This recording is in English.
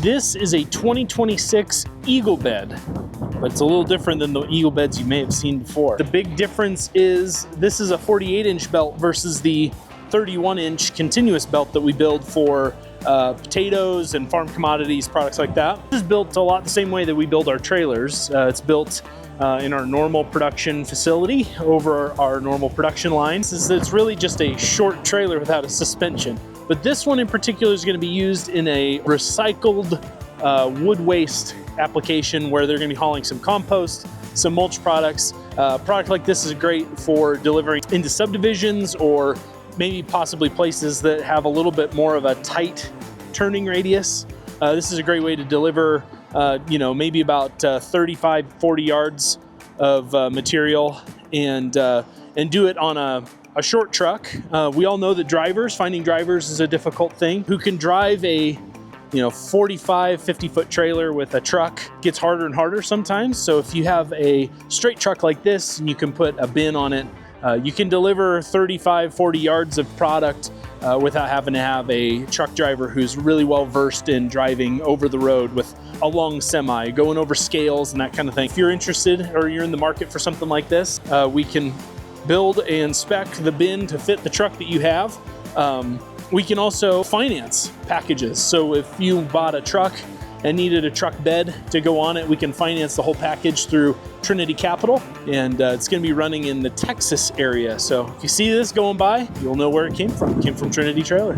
This is a 2026 Eagle bed, but it's a little different than the Eagle beds you may have seen before. The big difference is this is a 48-inch belt versus the 31-inch continuous belt that we build for potatoes and farm commodities, products like that. This is built a lot the same way that we build our trailers. It's built in our normal production facility over our normal production lines. It's really just a short trailer without a suspension. But this one in particular is going to be used in a recycled wood waste application where they're going to be hauling some compost, some mulch products. A product like this is great for delivering into subdivisions or maybe possibly places that have a little bit more of a tight turning radius. This is a great way to deliver, maybe about 35, 40 yards of material and do it on a short truck. We all know that finding drivers is a difficult thing. Who can drive a 45, 50-foot trailer with a truck gets harder and harder sometimes. So if you have a straight truck like this and you can put a bin on it, you can deliver 35, 40 yards of product without having to have a truck driver who's really well versed in driving over the road with a long semi, going over scales and that kind of thing. If you're interested or you're in the market for something like this, we can build and spec the bin to fit the truck that you have. We can also finance packages. So if you bought a truck and needed a truck bed to go on it, we can finance the whole package through Trinity Capital, and it's going to be running in the Texas area. So if you see this going by, you'll know where it came from. It came from Trinity Trailer.